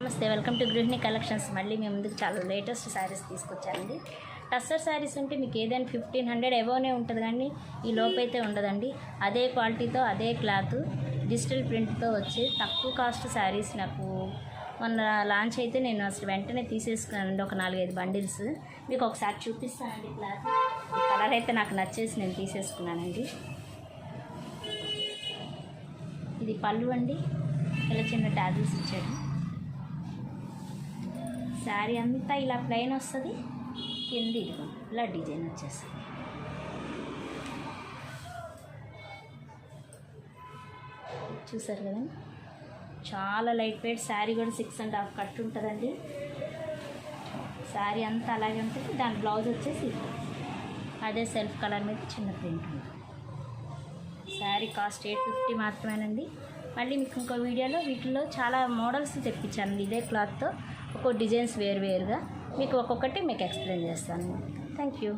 నమస్తే, welcome to గృహిణి collections. మళ్ళీ మేము ముందుకు చాలా లేటెస్ట్ శారీస్ తీసుకొచ్చానండి. టస్సర్ శారీస్ అంటే మీకు ఏదైనా 1500 ఎబోనే ఉంటుంది, కానీ ఈ లోపైతే ఉండదండి. అదే క్వాలిటీతో అదే క్లాత్ డిజిటల్ ప్రింట్తో వచ్చి తక్కువ కాస్ట్ శారీస్ నాకు మొన్న లాంచ్ అయితే నేను అసలు వెంటనే తీసేసుకున్నానండి. ఒక 4-5 బండిల్స్ మీకు ఒకసారి చూపిస్తానండి. క్లాత్ ఈ కలర్ అయితే నాకు నచ్చేసి నేను తీసేసుకున్నానండి. ఇది పళ్ళు అండి, ఇలా చిన్న ట్యాజిల్స్ ఇచ్చాడు. శారీ అంతా ఇలా ప్లెయిన్ వస్తుంది, కింద ఇదిగో ఇలా డిజైన్ వచ్చేస్తుంది. చూసారు కదండి, చాలా లైట్ వెయిట్ శారీ. కూడా 6.5 కట్ ఉంటుందండి. శారీ అంతా అలాగే ఉంటుంది. దాని బ్లౌజ్ వచ్చేసి అదే సెల్ఫ్ కలర్ మీద చిన్న ప్రింట్ ఉంటుంది. శారీ కాస్ట్ 850 మాత్రమేనండి. మళ్ళీ మీకు ఇంకో వీడియోలో వీటిలో చాలా మోడల్స్ తెప్పించాను. ఇదే క్లాత్తో ఒక్కో డిజైన్స్ వేరువేరుగా మీకు ఒక్కొక్కటి మీకు ఎక్స్ప్లెయిన్ చేస్తాను. Thank you.